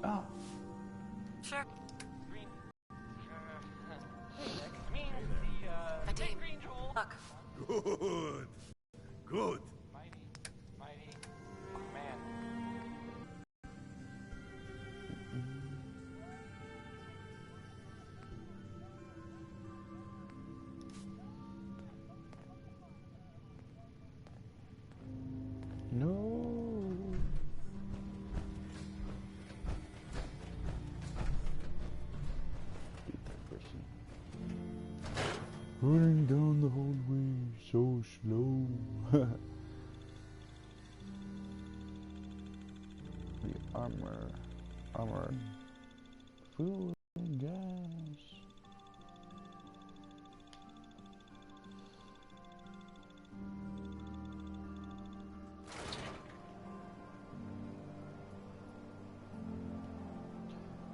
Oh. Sure. Green. Hey, Nick. I mean, the team. green jewel. Look. Good. Good. Mighty man. No. Beat that person. Running down the hallway so slow. The armor, fuel and gas.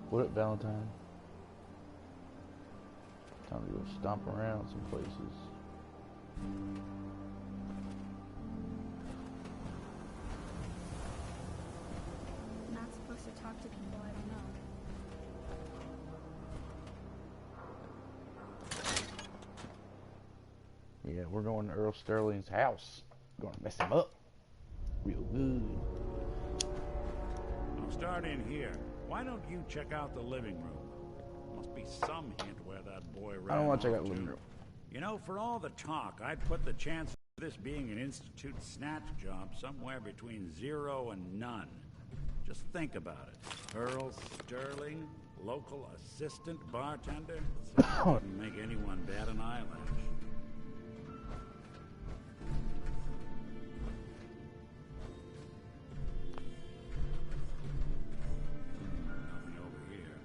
What up, Valentine? Time to go stomp around some places. Not supposed to talk to people I don't know. Yeah, we're going to Earl Sterling's house. Gonna mess him up real good. I'll start in here. Why don't you check out the living room? Must be some hint where that boy ran I don't want to check off out the living to. room. You know, for all the talk, I'd put the chance of this being an Institute snatch job somewhere between 0 and none. Just think about it. Earl Sterling, local assistant bartender. Wouldn't make anyone bat an eyelash. Nothing over here.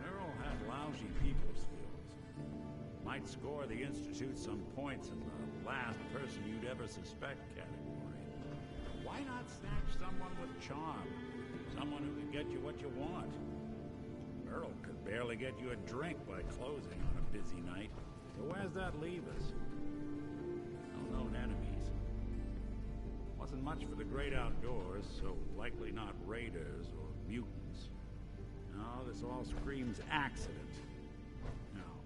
Earl had lousy people skills. Might score the Institute some points in the last person you'd ever suspect category. Why not snatch someone with charm? Someone who can get you what you want. Earl could barely get you a drink by closing on a busy night. So where's that leave us? No known enemies. Wasn't much for the great outdoors, so likely not raiders or mutants. No, this all screams accident. Now,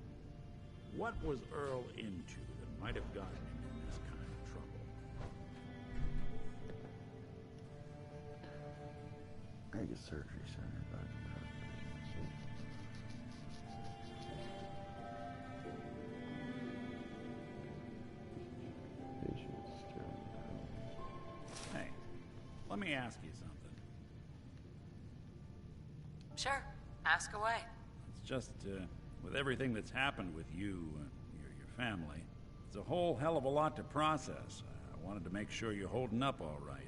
what was Earl into that might have gotten him in this kind of trouble? I get surgery center. Hey, let me ask you something. Sure. Ask away. It's just, with everything that's happened with you and your family, it's a whole hell of a lot to process. I wanted to make sure you're holding up all right.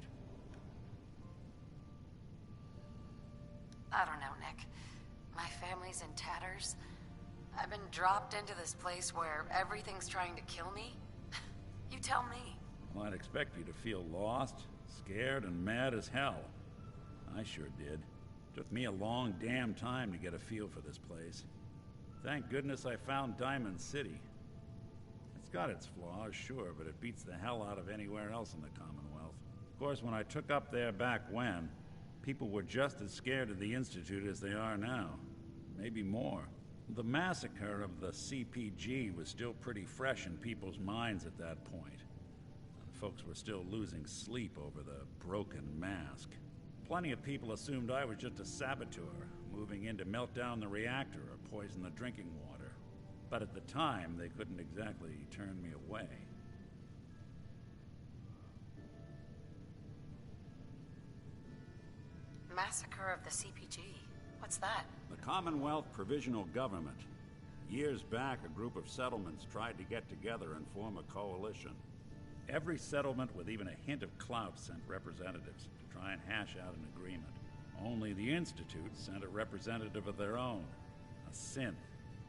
I don't know, Nick. My family's in tatters. I've been dropped into this place where everything's trying to kill me. You tell me. Well, I'd expect you to feel lost, scared, and mad as hell. I sure did. Took me a long damn time to get a feel for this place. Thank goodness I found Diamond City. It's got its flaws, sure, but it beats the hell out of anywhere else in the Commonwealth. Of course, when I took up there back when, people were just as scared of the Institute as they are now. Maybe more. The massacre of the CPG was still pretty fresh in people's minds at that point. And folks were still losing sleep over the broken mask. Plenty of people assumed I was just a saboteur, moving in to melt down the reactor or poison the drinking water. But at the time, they couldn't exactly turn me away. Massacre of the CPG. What's that? The Commonwealth Provisional Government. Years back, a group of settlements tried to get together and form a coalition. Every settlement with even a hint of clout sent representatives to try and hash out an agreement. Only the Institute sent a representative of their own, a synth.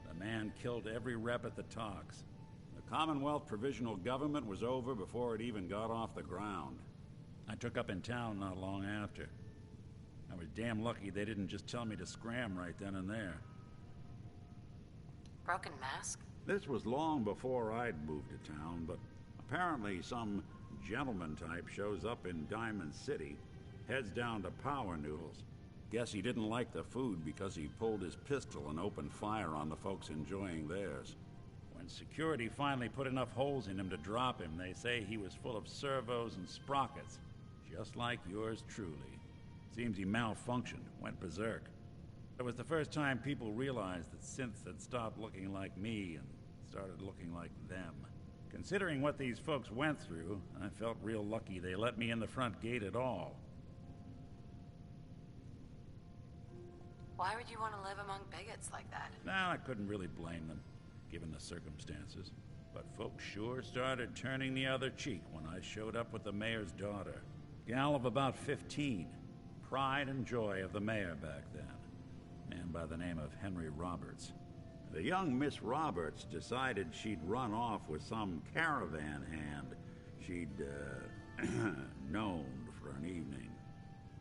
The man killed every rep at the talks. The Commonwealth Provisional Government was over before it even got off the ground. I took up in town not long after. I was damn lucky they didn't just tell me to scram right then and there. Broken mask? This was long before I'd moved to town, but apparently some gentleman type shows up in Diamond City, heads down to Power Noodles, Guess he didn't like the food because he pulled his pistol and opened fire on the folks enjoying theirs. When security finally put enough holes in him to drop him, they say he was full of servos and sprockets, just like yours truly. Seems he malfunctioned, went berserk. It was the first time people realized that synths had stopped looking like me and started looking like them. Considering what these folks went through, I felt real lucky they let me in the front gate at all. Why would you want to live among bigots like that? Now, I couldn't really blame them, given the circumstances. But folks sure started turning the other cheek when I showed up with the mayor's daughter. Gal of about 15. Pride and joy of the mayor back then. Man by the name of Henry Roberts. The young Miss Roberts decided she'd run off with some caravan hand she'd, known for an evening.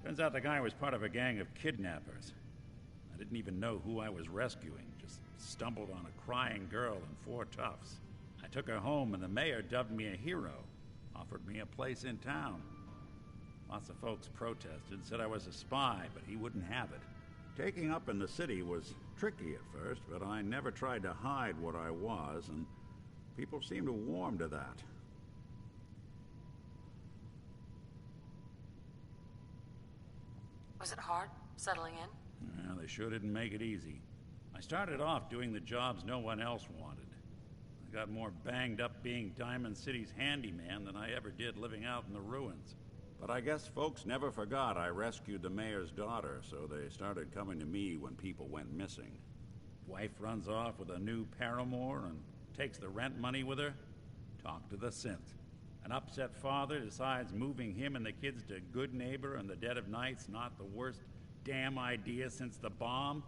Turns out the guy was part of a gang of kidnappers. I didn't even know who I was rescuing, just stumbled on a crying girl and 4 toughs. I took her home and the mayor dubbed me a hero, offered me a place in town. Lots of folks protested, said I was a spy, but he wouldn't have it. Taking up in the city was tricky at first, but I never tried to hide what I was, and people seemed to warm to that. Was it hard, settling in? Yeah, they sure didn't make it easy. I started off doing the jobs no one else wanted. I got more banged up being Diamond City's handyman than I ever did living out in the ruins. But I guess folks never forgot I rescued the mayor's daughter, so they started coming to me when people went missing. Wife runs off with a new paramour and takes the rent money with her. Talk to the synth. An upset father decides moving him and the kids to Good Neighbor in the dead of night's not the worst damn idea since the bomb.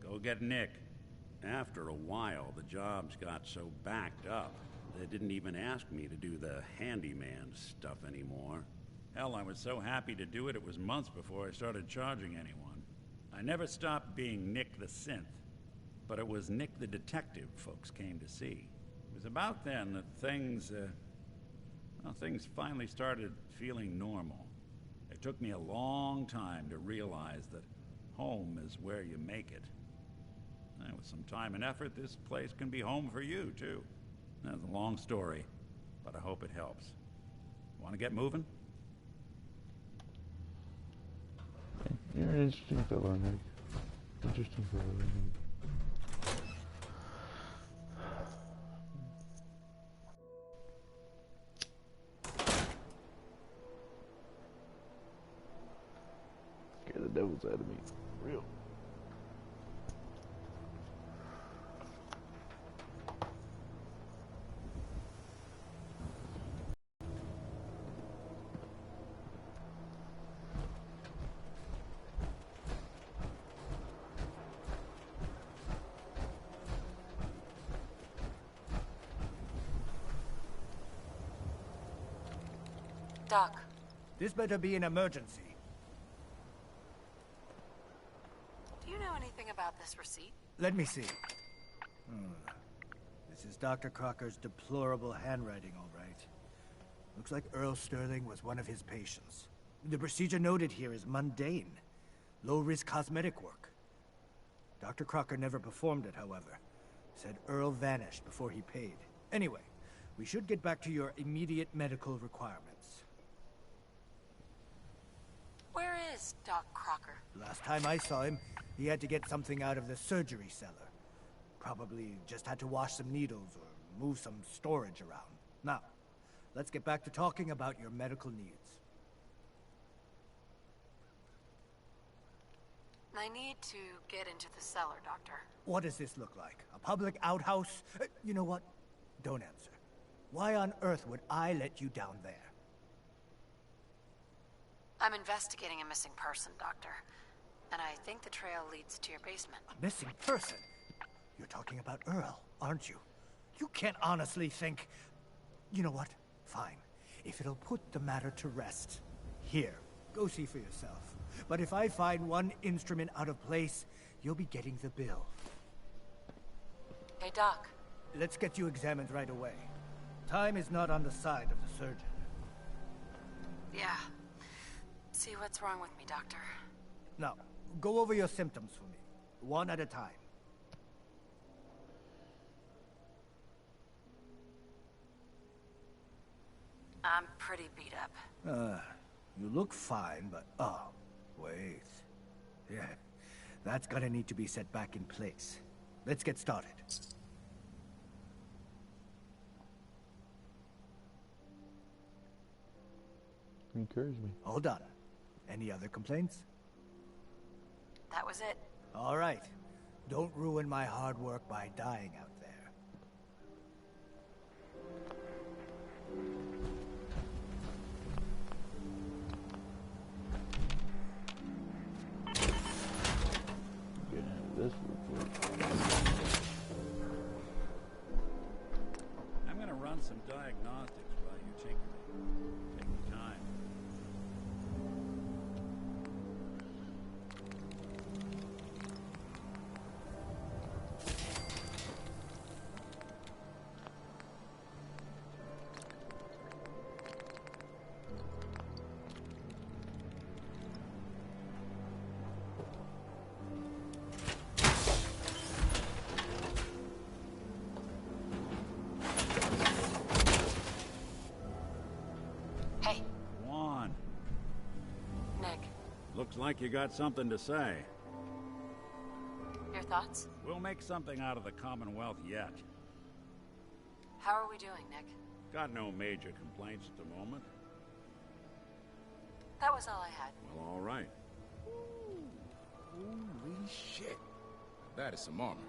Go get Nick. After a while, the jobs got so backed up, they didn't even ask me to do the handyman stuff anymore. Hell, I was so happy to do it, it was months before I started charging anyone. I never stopped being Nick the synth, but it was Nick the detective folks came to see. It was about then that things finally started feeling normal. It took me a long time to realize that home is where you make it. And with some time and effort, this place can be home for you, too. That's a long story, but I hope it helps. Want to get moving? You're an interesting fellow, Nick. Interesting fellow, Nick. Scare the devils out of me. For real. Doc, This better be an emergency. do you know anything about this receipt? Let me see. This is Dr. Crocker's deplorable handwriting, all right. Looks like Earl Sterling was one of his patients. The procedure noted here is mundane. Low-risk cosmetic work. Dr. Crocker never performed it, however. Said Earl vanished before he paid. Anyway, we should get back to your immediate medical requirements. Where is Doc Crocker? Last time I saw him, he had to get something out of the surgery cellar. Probably just had to wash some needles or move some storage around. Now, let's get back to talking about your medical needs. I need to get into the cellar, Doctor. What does this look like? A public outhouse? You know what? Don't answer. Why on earth would I let you down there? I'm investigating a missing person, Doctor. And I think the trail leads to your basement. A missing person? You're talking about Earl, aren't you? You can't honestly think... You know what? Fine. If it'll put the matter to rest. Here, go see for yourself. But if I find one instrument out of place, you'll be getting the bill. Hey, Doc. Let's get you examined right away. Time is not on the side of the surgeon. Yeah. See what's wrong with me, Doctor. Now, go over your symptoms for me, one at a time. I'm pretty beat up. You look fine, but... Oh, wait. Yeah, that's gonna need to be set back in place. Let's get started. Encourage me. All done. Any other complaints? That was it. All right. Don't ruin my hard work by dying out there. Get into this real quick. I'm gonna run some diagnostics while you're tinkering. Take your time. Hey, Go on. Nick, Looks like you got something to say. your thoughts? We'll make something out of the Commonwealth yet. How are we doing, Nick? Got no major complaints at the moment. That was all I had. Well, all right. Holy shit. That is some armor.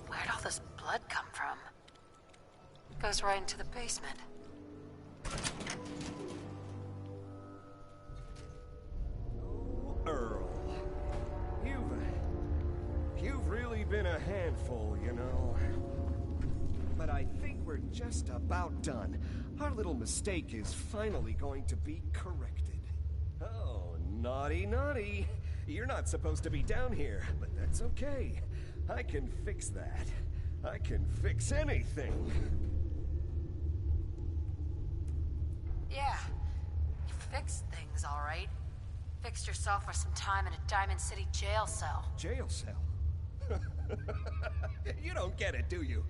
Where'd all this blood come from? Goes right into the basement. Earl, you've really been a handful, you know. But I think we're just about done. Our little mistake is finally going to be corrected. Oh, naughty, naughty. You're not supposed to be down here, but that's okay. I can fix that. I can fix anything. Yeah, you fixed things, all right. Fixed yourself for some time in a Diamond City jail cell. Jail cell? You don't get it, do you?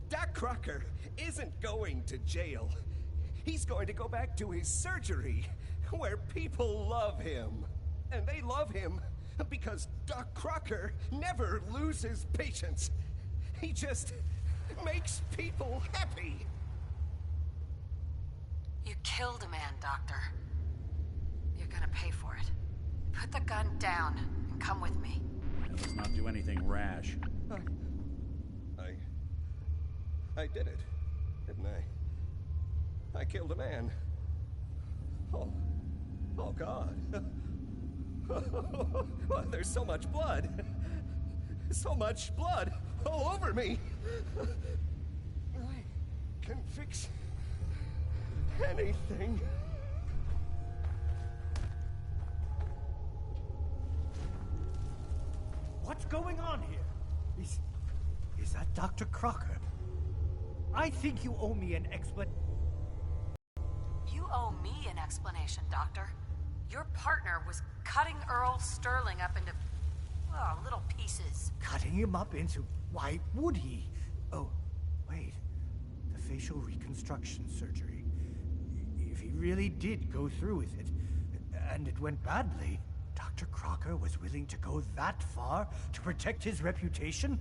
Doc Crocker isn't going to jail. He's going to go back to his surgery, where people love him. And they love him because Doc Crocker never loses patience. He just makes people happy. You killed a man, Doctor. You're gonna pay for it. Put the gun down and come with me. Let's not do anything rash. I did it, didn't I? I killed a man. Oh God. Well, there's so much blood. So much blood all over me. I can fix anything. What's going on here? Is that Dr. Crocker? I think you owe me an explanation. You owe me an explanation, Doctor. Your partner was cutting Earl Sterling up into, well, little pieces. Cutting him up into... Why would he? Oh, wait. The facial reconstruction surgery. If he really did go through with it, and it went badly, Dr. Crocker was willing to go that far to protect his reputation?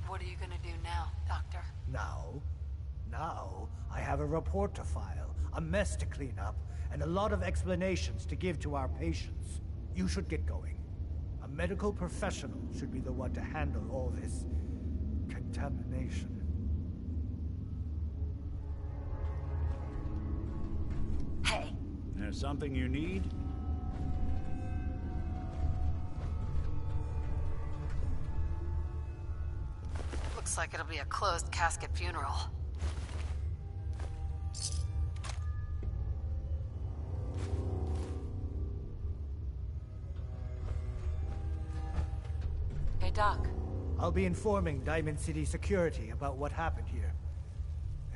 What are you gonna do now, Doctor? Now, I have a report to file, a mess to clean up, and a lot of explanations to give to our patients. You should get going. A medical professional should be the one to handle all this contamination. Hey, There's something you need? looks like it'll be a closed casket funeral. Hey, Doc. I'll be informing Diamond City Security about what happened here.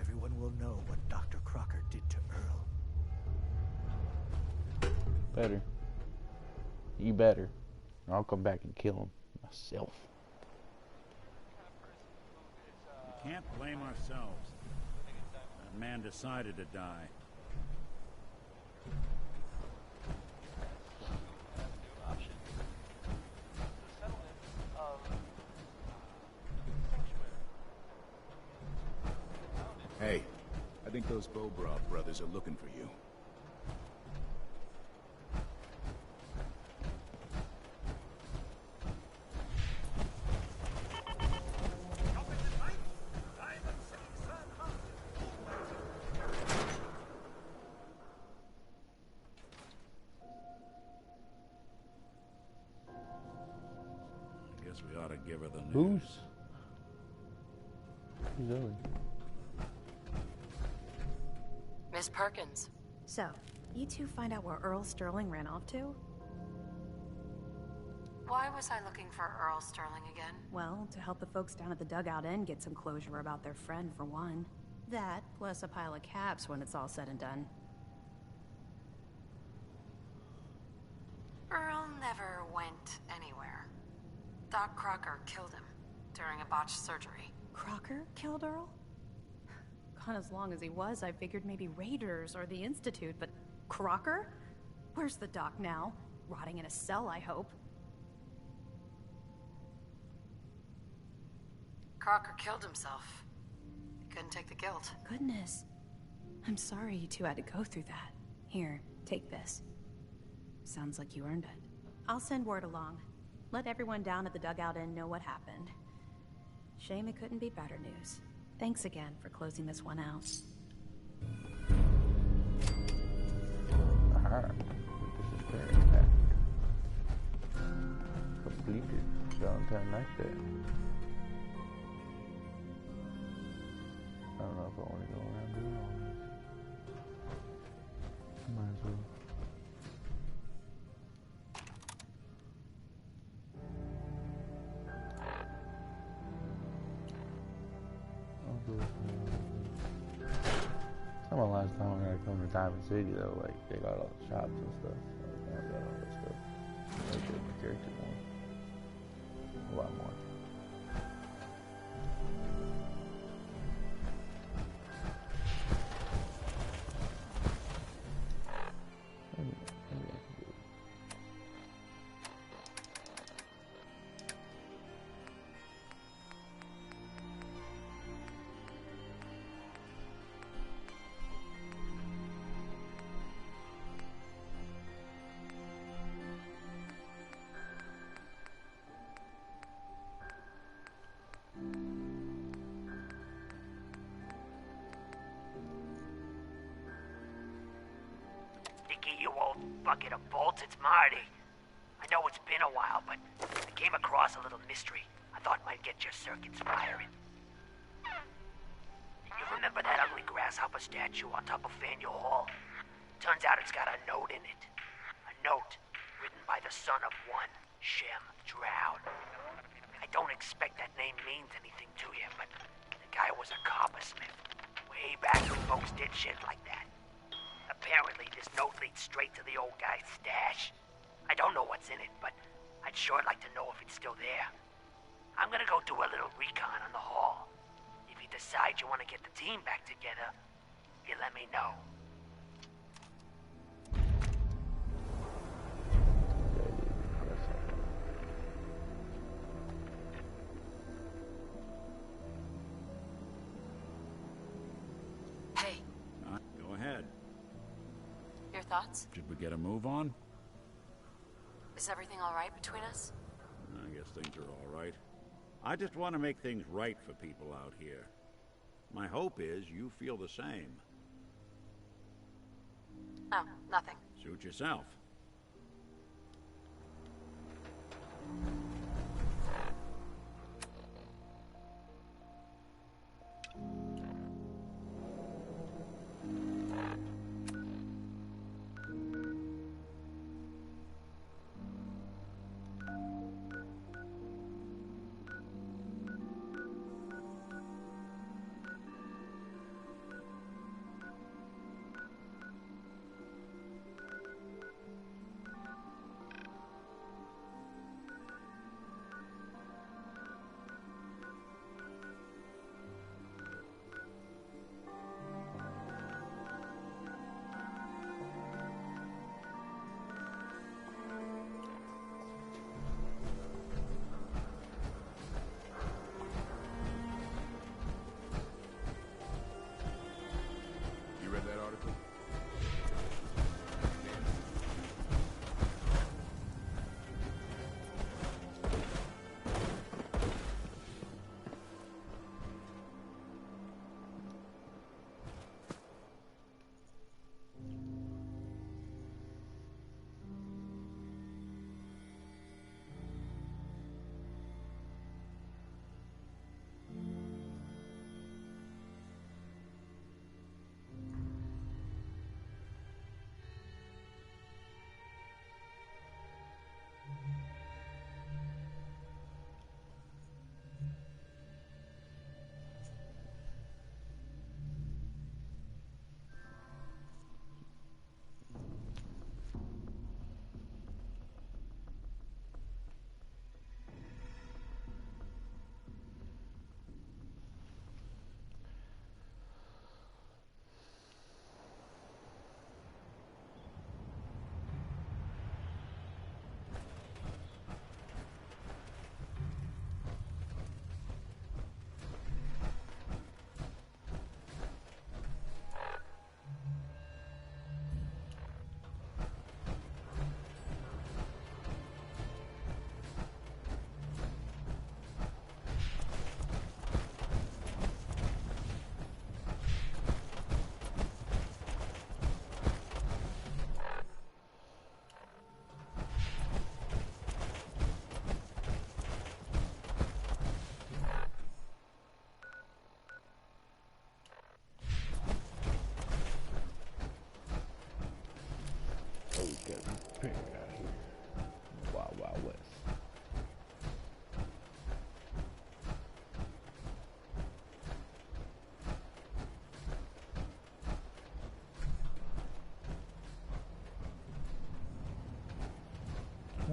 Everyone will know what Dr. Crocker did to Earl. Better. You better. Or I'll come back and kill him myself. We can't blame ourselves. That man decided to die. Hey, I think those Bobroff brothers are looking for you. I guess we ought to give her the news. Who's Zoe? Miss Perkins. So, you two find out where Earl Sterling ran off to? Why was I looking for Earl Sterling again? Well, to help the folks down at the Dugout Inn get some closure about their friend, for one. That, plus a pile of caps when it's all said and done. Earl never went anywhere. Doc Crocker killed him during a botched surgery. Crocker killed Earl? Gone as long as he was, I figured maybe Raiders or the Institute, but Crocker? Where's the doc now? Rotting in a cell, I hope. Crocker killed himself. He couldn't take the guilt. Goodness. I'm sorry you two had to go through that. Here, take this. Sounds like you earned it. I'll send word along. Let everyone down at the Dugout Inn know what happened. Shame it couldn't be better news. Thanks again for closing this one out. Aha. This is very impact. Completed. Valentine like that. I don't know if I want to go around doing all this. Might as well. It's not my last time I'm gonna come to Diamond City though. Like they got all the shops and stuff. I got all that stuff. Make sure my character more. A lot more. Maybe I can do it. Nicky, you old bucket of bolts, it's Marty. I know it's been a while, but I came across a little mystery I thought might get your circuits firing. You remember that ugly grasshopper statue on top of Faneuil Hall? Turns out it's got a note in it. A note written by the son of one Shem Drown. I don't expect that name means anything to you, but the guy was a coppersmith. Way back when folks did shit like that. Apparently, this note leads straight to the old guy's stash. I don't know what's in it, but I'd sure like to know if it's still there. I'm gonna go do a little recon on the hall. If you decide you want to get the team back together, you let me know. Hey, Go ahead. your thoughts? Should we get a move on? Is everything all right between us? I guess things are all right. I just want to make things right for people out here. My hope is you feel the same. Oh, nothing. Suit yourself.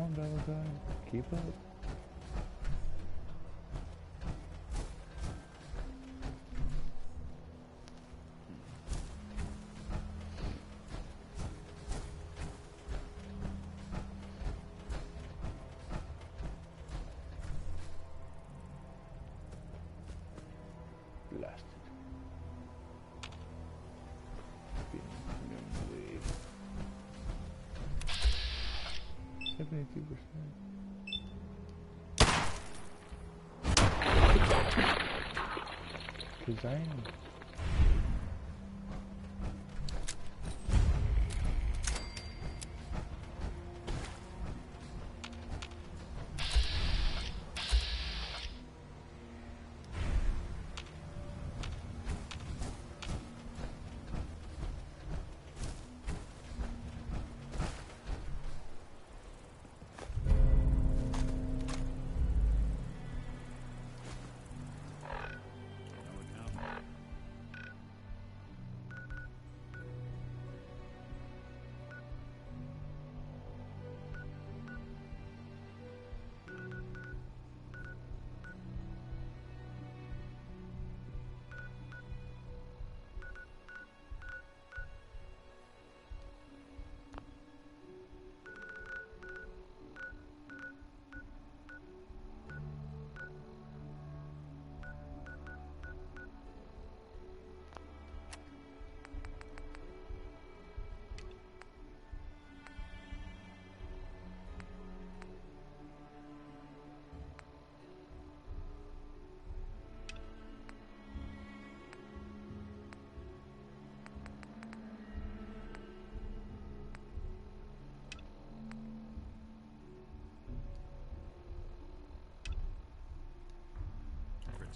on, Valentine. Keep up. Blasted. 72%. Cause I am.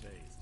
Taste.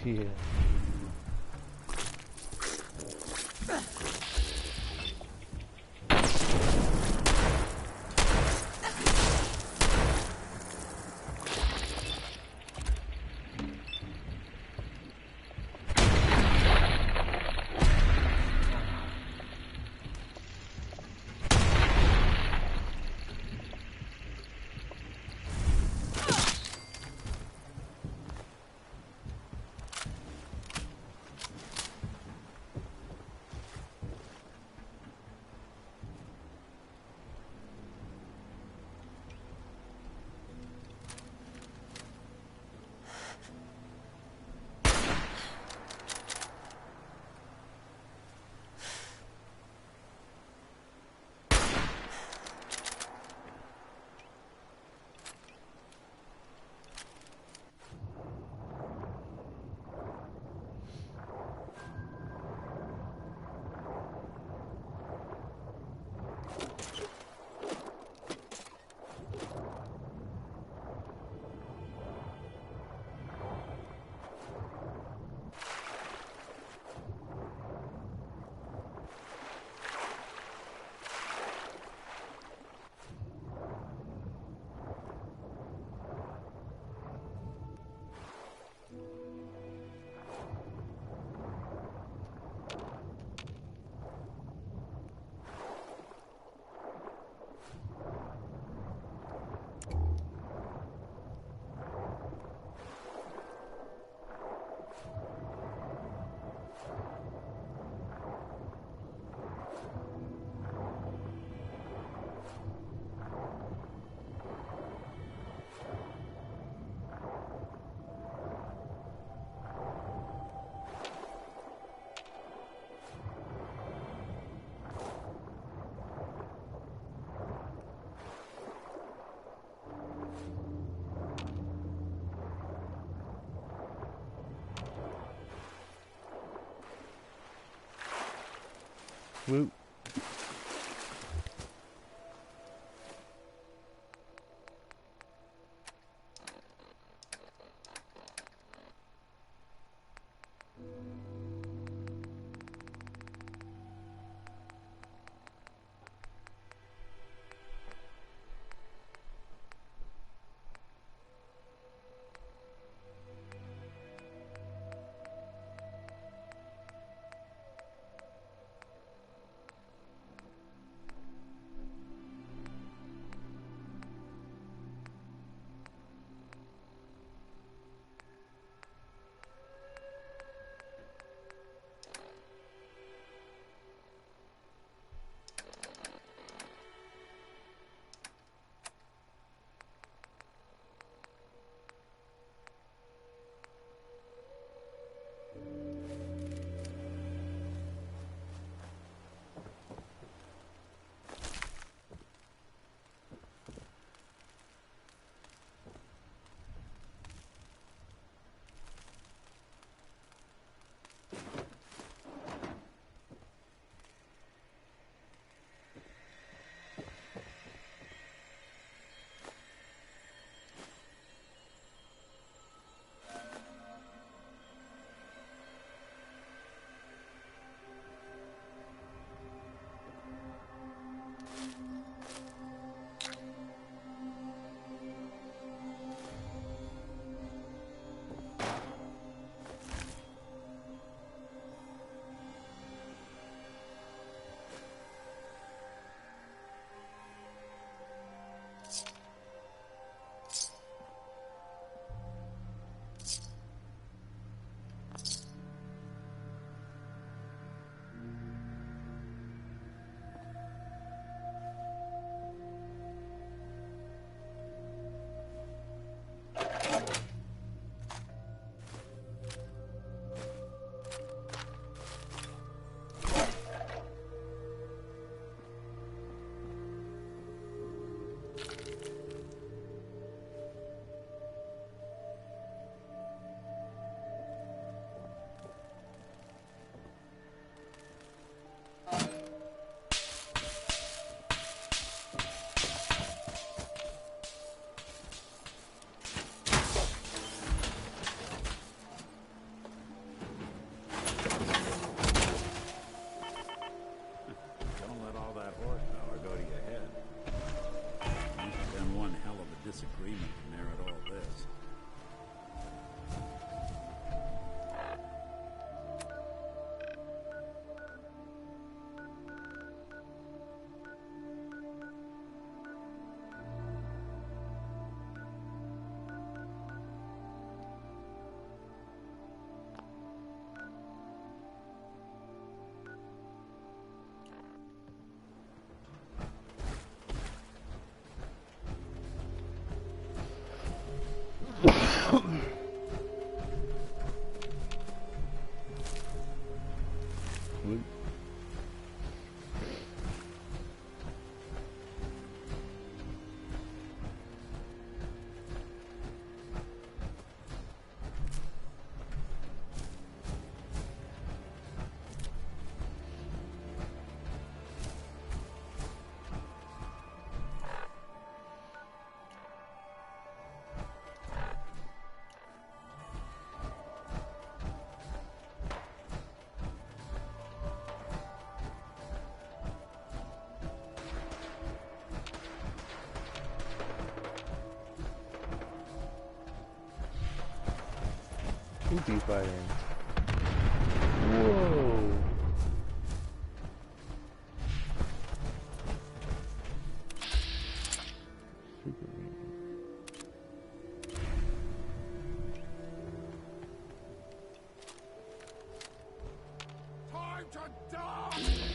Yeah. Woo. Who be fighting? Whoa. Time to die!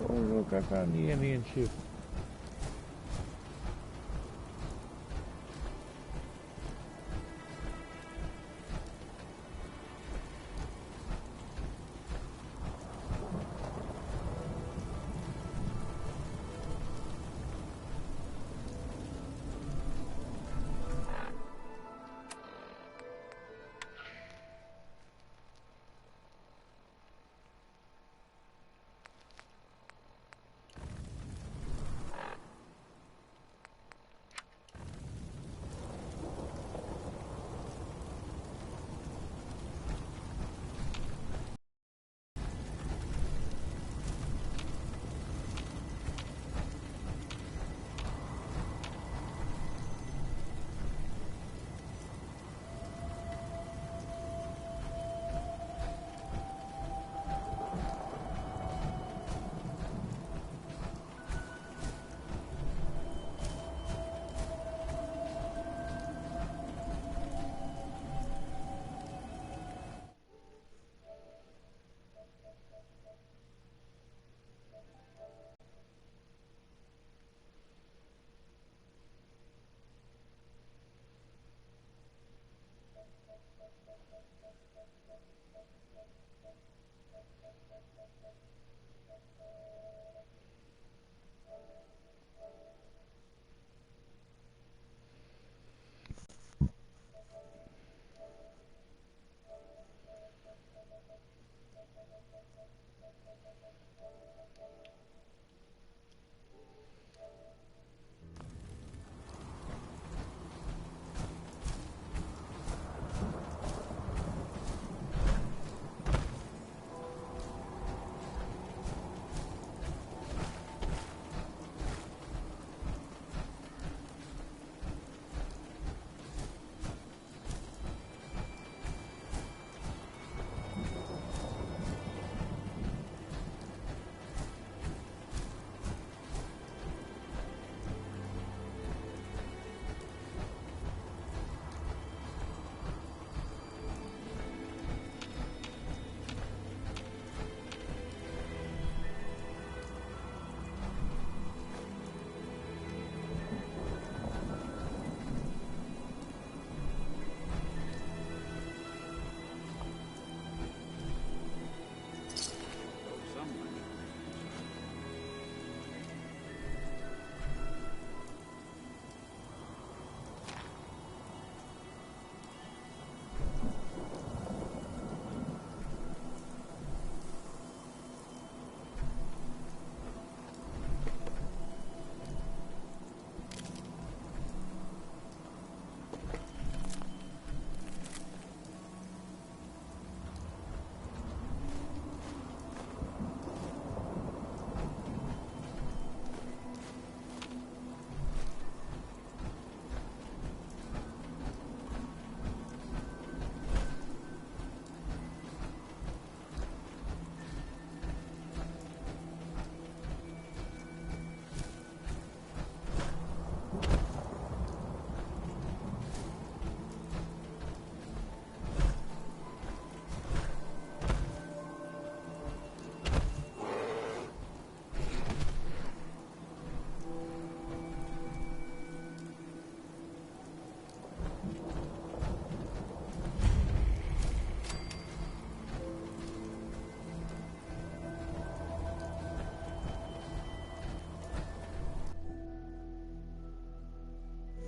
Oh look, I found the alien ship.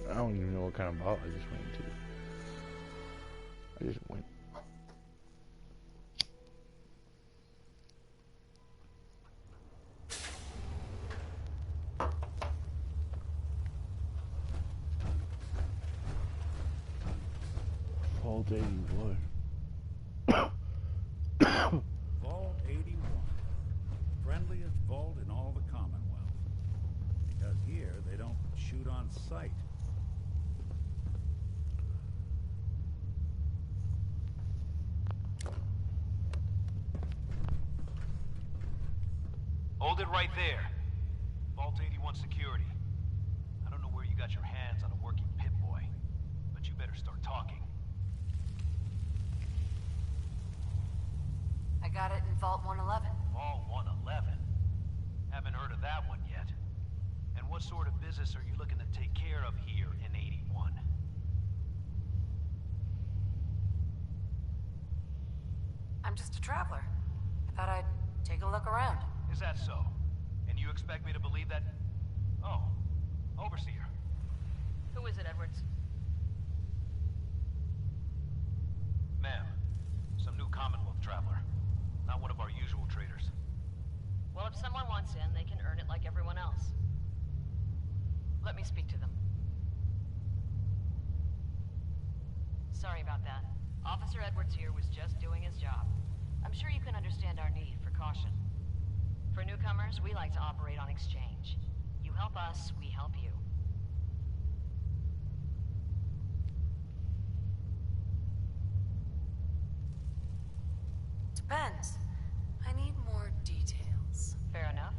I don't even know what kind of vault I just went into. I just went. Vault 81. Vault 81. Friendliest vault in all the Commonwealth. Because here, they don't shoot on sight. Hold it right there. Vault 81 security. I don't know where you got your hands on a working Pip-Boy, but you better start talking. I got it in Vault 111. Vault 111? Haven't heard of that one yet. And what sort of business are you looking to take care of here in 81? I'm just a traveler. I thought I'd take a look around. Is that so? And you expect me to believe that? Oh, Overseer. Who is it, Edwards? Ma'am, some new Commonwealth traveler. Not one of our usual traders. Well, if someone wants in, they can earn it like everyone else. Let me speak to them. Sorry about that. Officer Edwards here was just doing his job. I'm sure you can understand our need for caution. For newcomers, we like to operate on exchange. You help us, we help you. Depends. I need more details. Fair enough.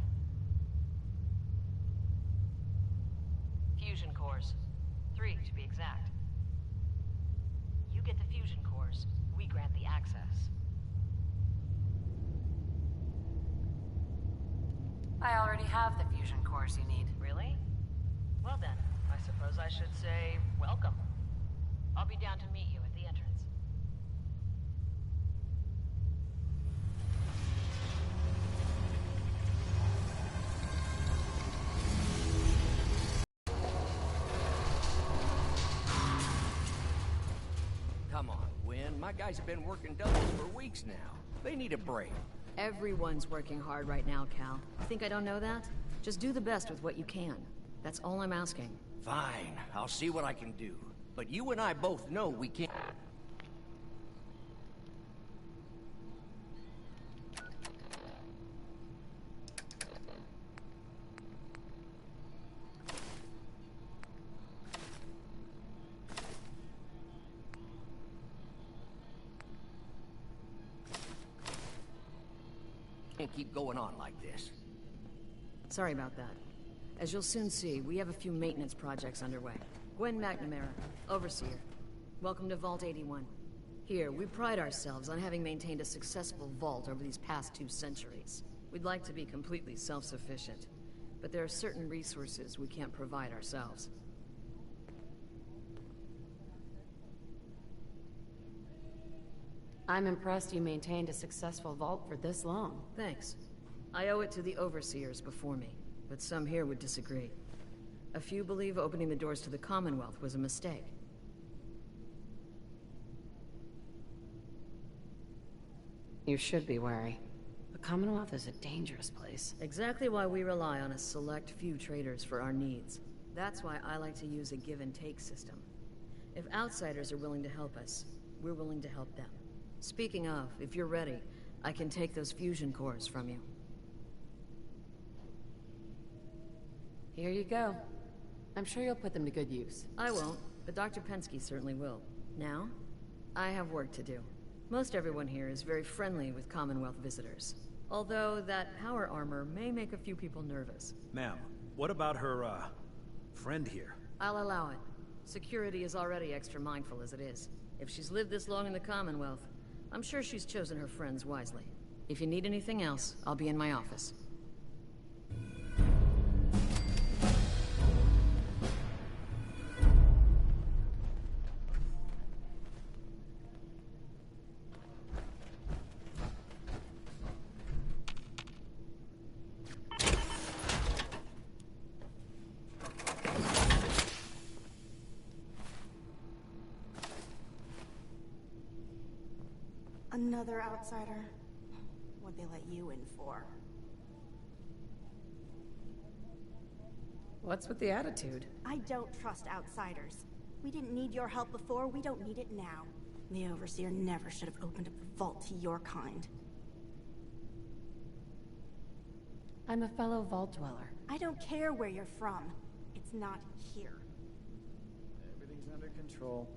Fusion cores. 3, to be exact. You get the fusion cores, we grant the access. I already have the fusion cores you need. Really? Well then, I suppose I should say welcome. I'll be down to meet you at the entrance. Come on, Gwen. My guys have been working doubles for weeks now. They need a break. Everyone's working hard right now, Cal. Think I don't know that? Just do the best with what you can. That's all I'm asking. Fine, I'll see what I can do. But you and I both know we can't... Can't keep going on like this. Sorry about that. As you'll soon see, we have a few maintenance projects underway. Gwen McNamara, Overseer. Welcome to Vault 81. Here, we pride ourselves on having maintained a successful vault over these past 2 centuries. We'd like to be completely self-sufficient, but there are certain resources we can't provide ourselves. I'm impressed you maintained a successful vault for this long. Thanks. I owe it to the Overseers before me, but some here would disagree. A few believe opening the doors to the Commonwealth was a mistake. You should be wary. The Commonwealth is a dangerous place. Exactly why we rely on a select few traders for our needs. That's why I like to use a give-and-take system. If outsiders are willing to help us, we're willing to help them. Speaking of, if you're ready, I can take those fusion cores from you. Here you go. I'm sure you'll put them to good use. I won't, but Dr. Pensky certainly will. Now, I have work to do. Most everyone here is very friendly with Commonwealth visitors. Although that power armor may make a few people nervous. Ma'am, what about her, friend here? I'll allow it. Security is already extra mindful as it is. If she's lived this long in the Commonwealth, I'm sure she's chosen her friends wisely. If you need anything else, I'll be in my office. Another outsider. What'd they let you in for? What's with the attitude? I don't trust outsiders. We didn't need your help before, we don't need it now. The Overseer never should have opened up the vault to your kind. I'm a fellow vault dweller. I don't care where you're from. It's not here. Everything's under control.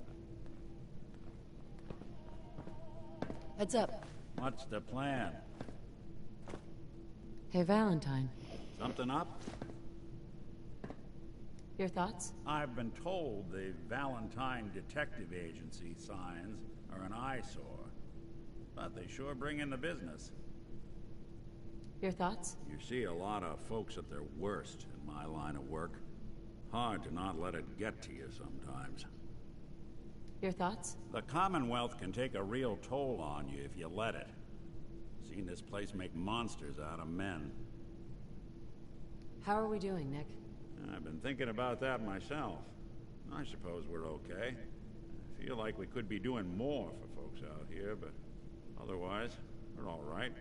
Heads up. What's the plan? Hey, Valentine. Something up? Your thoughts? I've been told the Valentine Detective Agency signs are an eyesore, but they sure bring in the business. Your thoughts? You see a lot of folks at their worst in my line of work. Hard to not let it get to you sometimes. Your thoughts? The Commonwealth can take a real toll on you if you let it. Seen this place make monsters out of men. How are we doing, Nick? I've been thinking about that myself. I suppose we're okay. I feel like we could be doing more for folks out here, but otherwise, we're all right.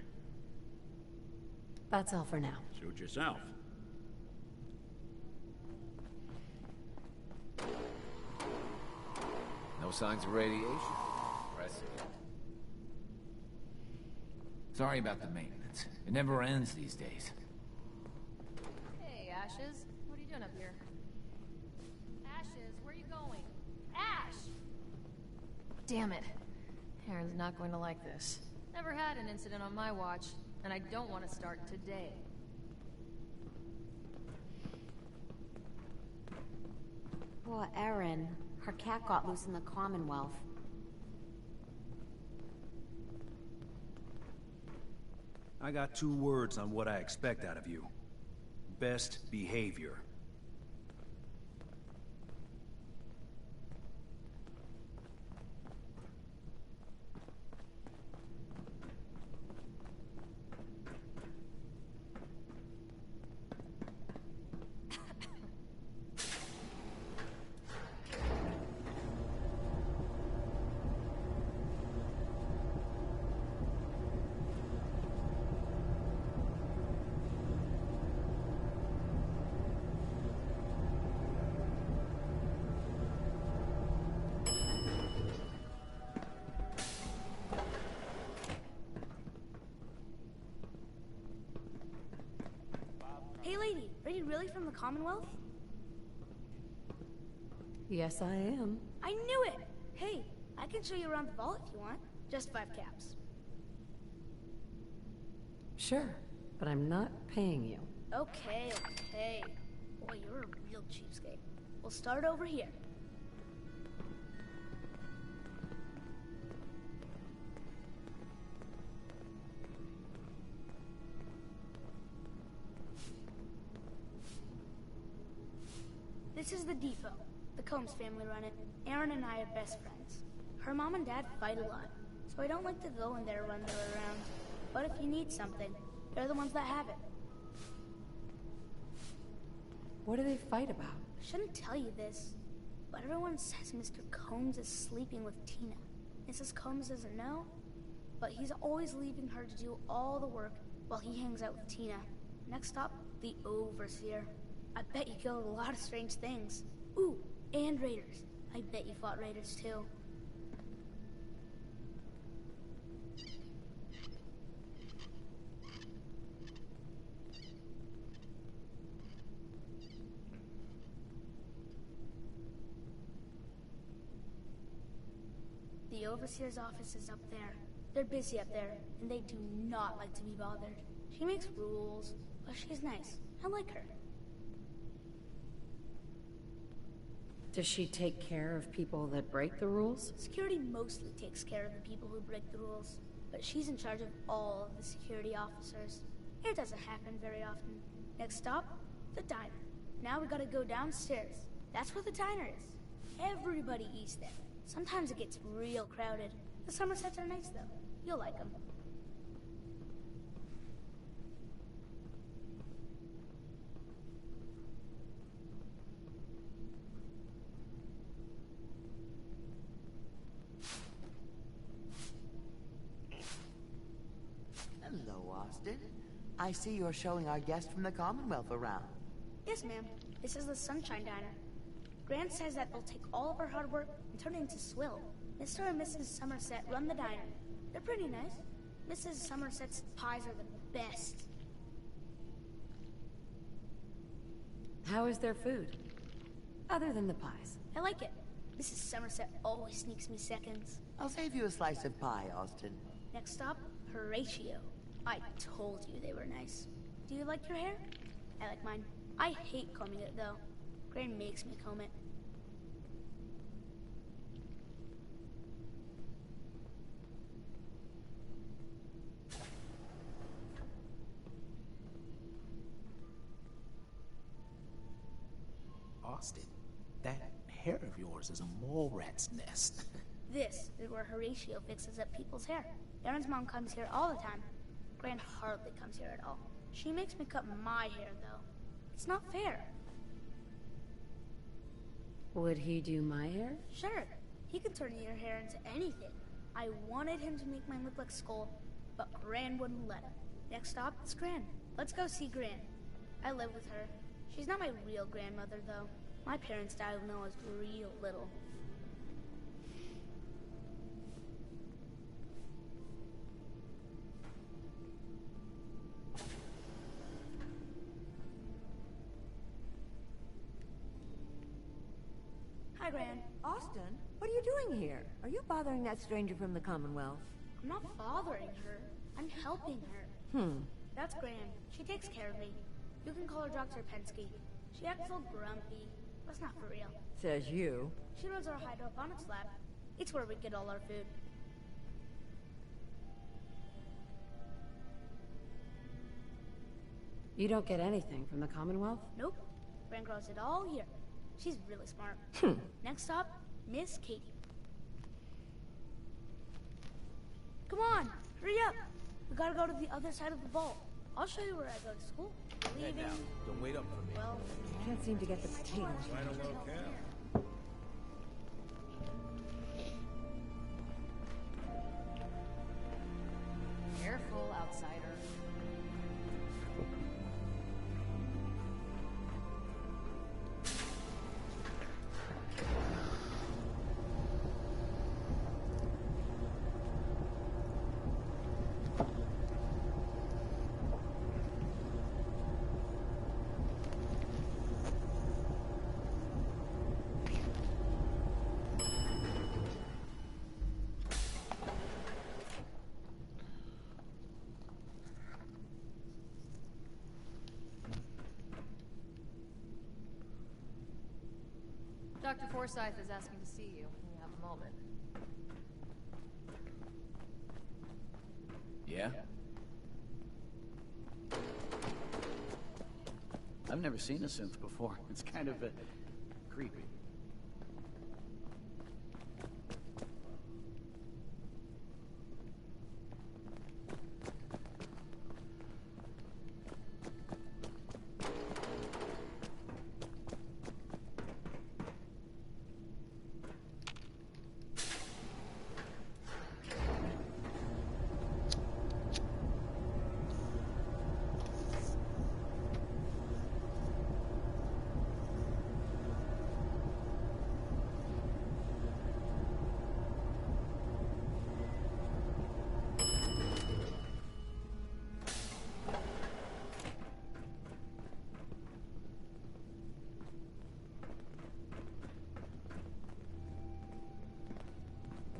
That's all for now. Suit yourself. No signs of radiation. Impressive. Sorry about the maintenance. It never ends these days. Hey, Ashes. What are you doing up here? Ashes, where are you going? Ash! Damn it. Aaron's not going to like this. Never had an incident on my watch, and I don't want to start today. Poor Erin. Her cat got loose in the Commonwealth. I got 2 words on what I expect out of you. Best behavior. really from the Commonwealth? Yes, I am. I knew it! Hey, I can show you around the vault if you want. Just 5 caps. Sure, but I'm not paying you. Okay, okay. Boy, you're a real cheapskate. We'll start over here. This is the depot. The Combs family run it. Aaron and I are best friends. Her mom and dad fight a lot, so I don't like to go in there when they're around. But if you need something, they're the ones that have it. What do they fight about? I shouldn't tell you this, but everyone says Mr. Combs is sleeping with Tina. Mrs. Combs doesn't know, but he's always leaving her to do all the work while he hangs out with Tina. Next up, the Overseer. I bet you killed a lot of strange things. Ooh, and raiders. I bet you fought raiders too. The Overseer's office is up there. They're busy up there, and they do not like to be bothered. She makes rules, but she's nice. I like her. Does she take care of people that break the rules? Security mostly takes care of the people who break the rules, but she's in charge of all of the security officers. It doesn't happen very often. Next stop, the diner. Now we gotta go downstairs. That's where the diner is. Everybody eats there. Sometimes it gets real crowded. The Somersets are nice though. You'll like them. Hello, Austin. I see you're showing our guest from the Commonwealth around. Yes, ma'am. This is the Sunshine Diner. Grant says that they'll take all of our hard work and turn it into swill. Mr. and Mrs. Somerset run the diner. They're pretty nice. Mrs. Somerset's pies are the best. How is their food? Other than the pies. I like it. Mrs. Somerset always sneaks me seconds. I'll save you a slice of pie, Austin. Next stop, Horatio. I told you they were nice. Do you like your hair? I like mine. I hate combing it, though. Gran makes me comb it. Austin, that hair of yours is a mole rat's nest. This is where Horatio fixes up people's hair. Aaron's mom comes here all the time. Gran hardly comes here at all. She makes me cut my hair, though. It's not fair. Would he do my hair? Sure. He can turn your hair into anything. I wanted him to make mine look like Skull, but Gran wouldn't let him. Next stop is Gran. Let's go see Gran. I live with her. She's not my real grandmother, though. My parents died when I was real little. Hi, Gran. Austin, what are you doing here? Are you bothering that stranger from the Commonwealth? I'm not bothering her. I'm helping her. That's Gran. She takes care of me. You can call her Dr. Pensky. She acts all grumpy. That's not for real. Says you. She runs our hydroponics lab. It's where we get all our food. You don't get anything from the Commonwealth? Nope. Gran grows it all here. She's really smart. Next stop, Miss Katie. Come on, hurry up. We gotta go to the other side of the vault. I'll show you where I go to school. Head now. Don't wait up for me. Well, Can't seem to get the potatoes. Quite a locale. Careful, outsider. Dr. Forsyth is asking to see you when you have a moment. Yeah? I've never seen a synth before. It's kind of creepy.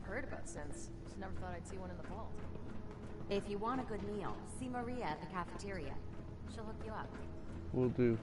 Heard about synths. Just never thought I'd see one in the vault. If you want a good meal, see Maria at the cafeteria. She'll hook you up. Will do.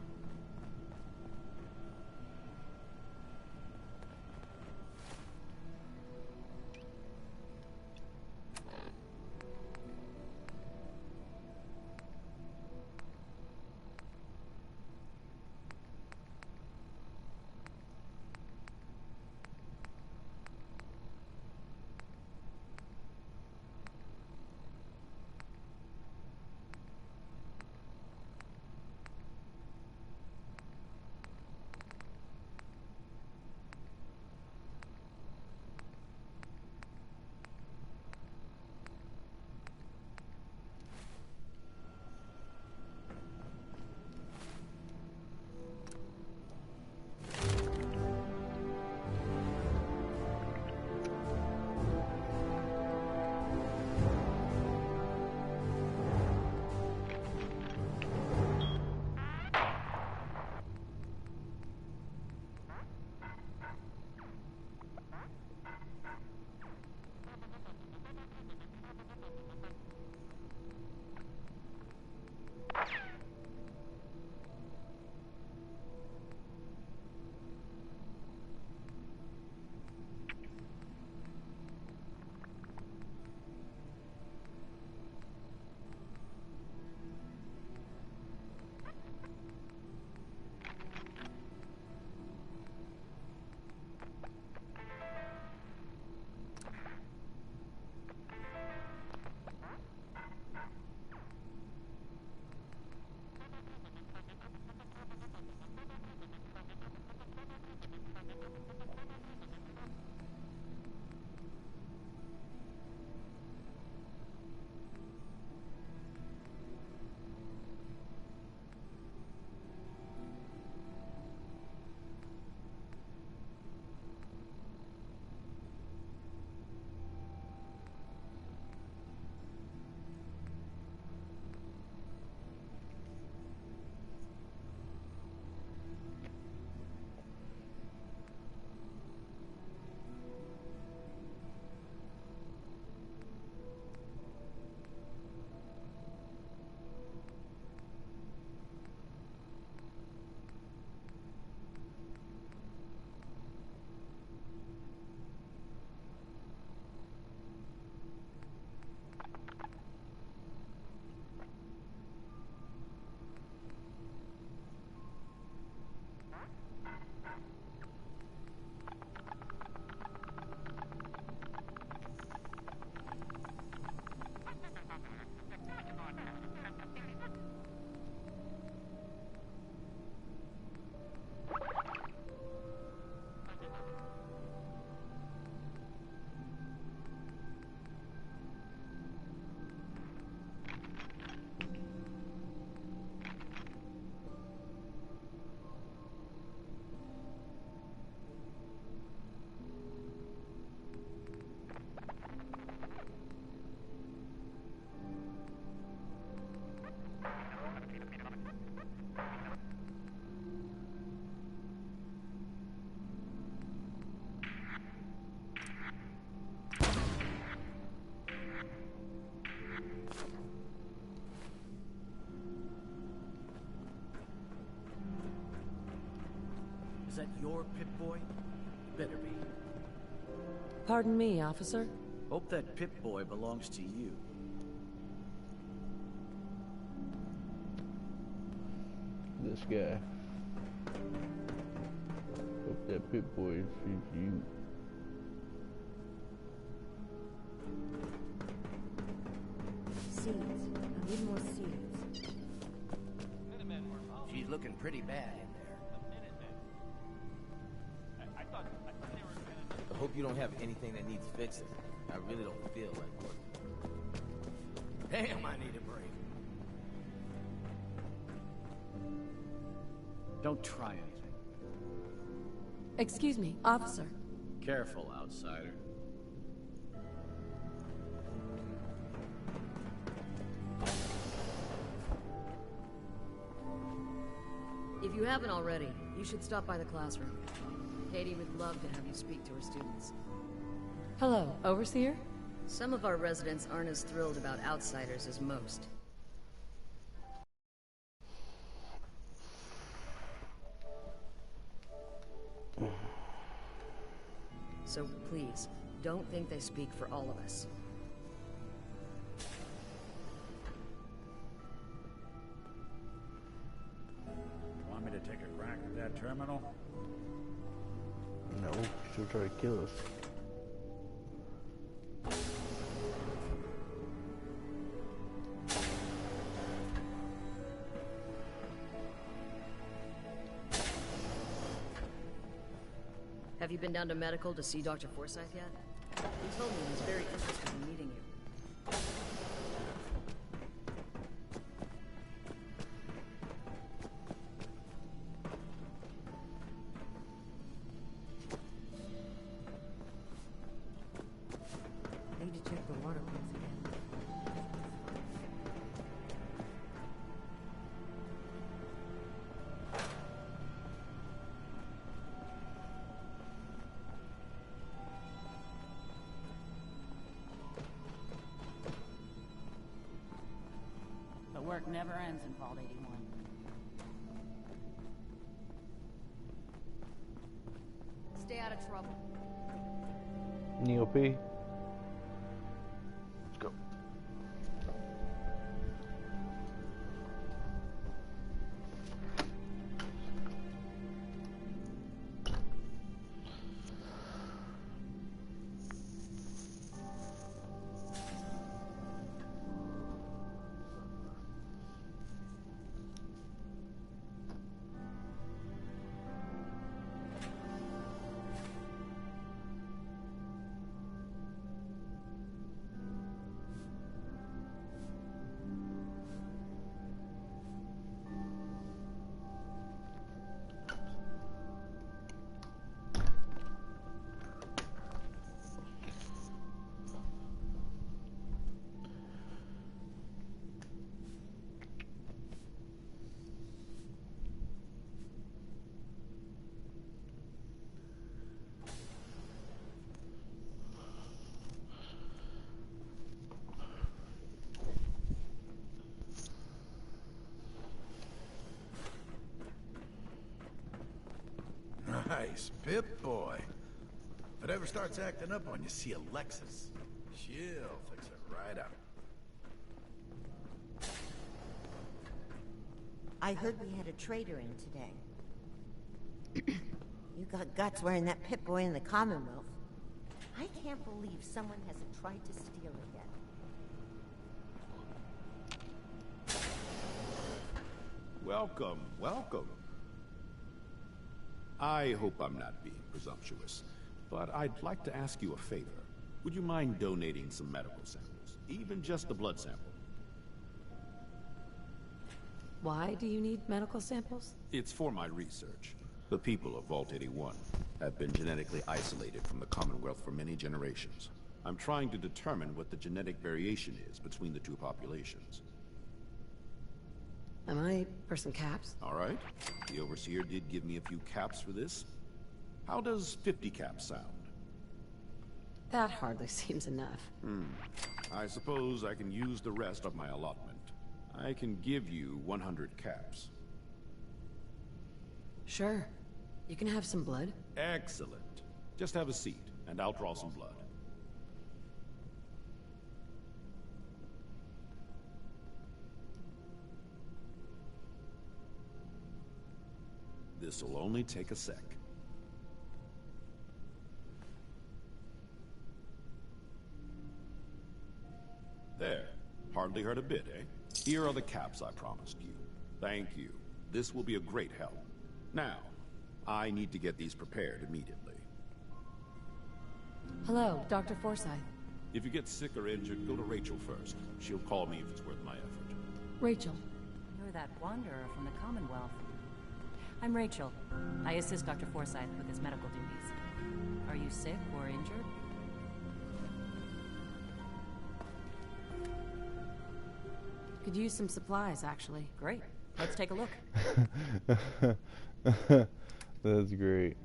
Is that your Pip-Boy? Better be. Pardon me, officer? Hope that Pip-Boy belongs to you. This guy. Hope that Pip-Boy is you. Seeds. I need more seeds. She's looking pretty bad in there. I hope you don't have anything that needs fixing. I really don't feel like working. Damn, I need a break. Don't try anything. Excuse me, officer. Careful, outsider. If you haven't already, you should stop by the classroom. Katie would love to have you speak to her students. Hello, Overseer? Some of our residents aren't as thrilled about outsiders as most. So please, don't think they speak for all of us. Want me to take a crack at that terminal? No, she'll try to kill us. Have you been down to medical to see Dr. Forsyth yet? He told me he's very interested in meeting you. Need to check the water pumps again. The work never ends in Vault 81. Stay out of trouble. Neo P. Let's go. Nice, Pip-Boy. If it ever starts acting up on you, see Alexis. She'll fix it right up. I heard we had a traitor in today. You got guts wearing that Pip-Boy in the Commonwealth. I can't believe someone hasn't tried to steal it yet. Welcome, welcome. I hope I'm not being presumptuous, but I'd like to ask you a favor. Would you mind donating some medical samples? Even just a blood sample. Why do you need medical samples? It's for my research. The people of Vault 81 have been genetically isolated from the Commonwealth for many generations. I'm trying to determine what the genetic variation is between the two populations. Am I for some caps? All right. The Overseer did give me a few caps for this. How does 50 caps sound? That hardly seems enough. I suppose I can use the rest of my allotment. I can give you 100 caps. Sure. You can have some blood. Excellent. Just have a seat, and I'll draw some blood. This'll only take a sec. There. Hardly hurt a bit, eh? Here are the caps I promised you. Thank you. This will be a great help. Now, I need to get these prepared immediately. Hello, Dr. Forsyth. If you get sick or injured, go to Rachel first. She'll call me if it's worth my effort. Rachel. You're that wanderer from the Commonwealth. I'm Rachel. I assist Dr. Forsyth with his medical duties. Are you sick or injured? Could use some supplies, actually. Great. Let's take a look. That's great.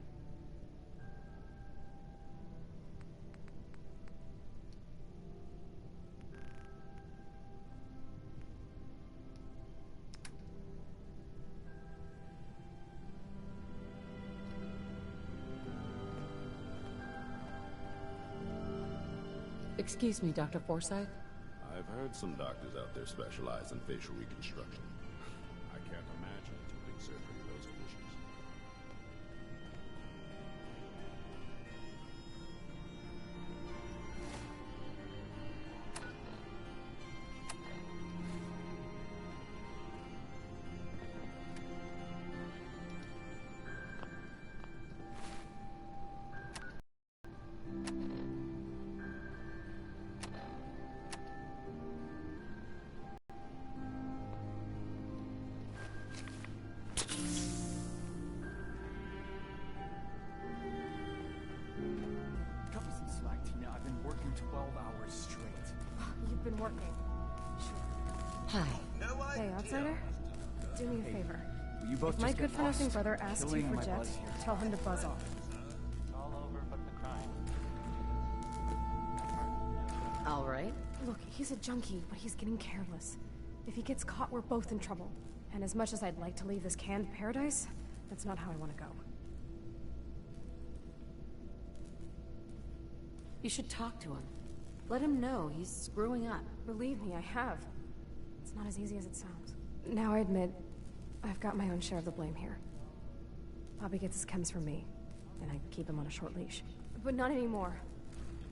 Excuse me, Dr. Forsyth? I've heard some doctors out there specialize in facial reconstruction. I can't imagine attempting surgery for those conditions. You've been working. Sure. Hi. Hey, outsider. Do me a favor. You both If my just get good-for-nothing lost. brother asks you Killing for my Jet, buzz here. tell him to buzz off. All over but the crime. All right. Look, he's a junkie, but he's getting careless. If he gets caught, we're both in trouble. And as much as I'd like to leave this canned paradise, that's not how I want to go. You should talk to him. Let him know he's screwing up. Believe me, I have. It's not as easy as it sounds. Now I admit, I've got my own share of the blame here. Bobby gets his chems from me, and I keep him on a short leash. But not anymore.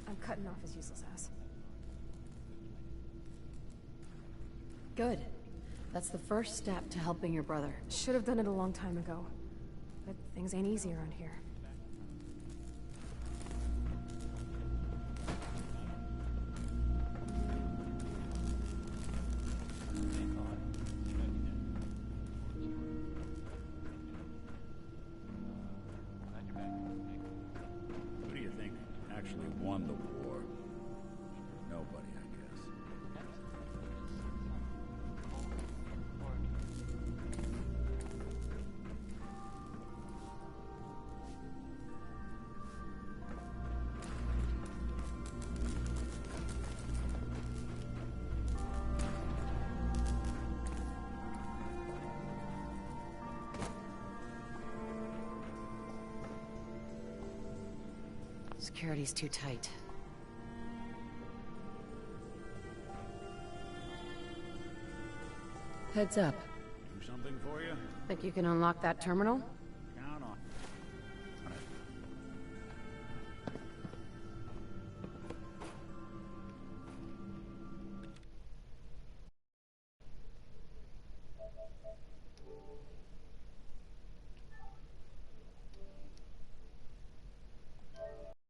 I'm cutting off his useless ass. Good. That's the first step to helping your brother. Should have done it a long time ago. But things ain't easy around here. Who do you think actually won the war? Nobody, I guess. Security's too tight. Heads up. Do something for you? Think you can unlock that terminal?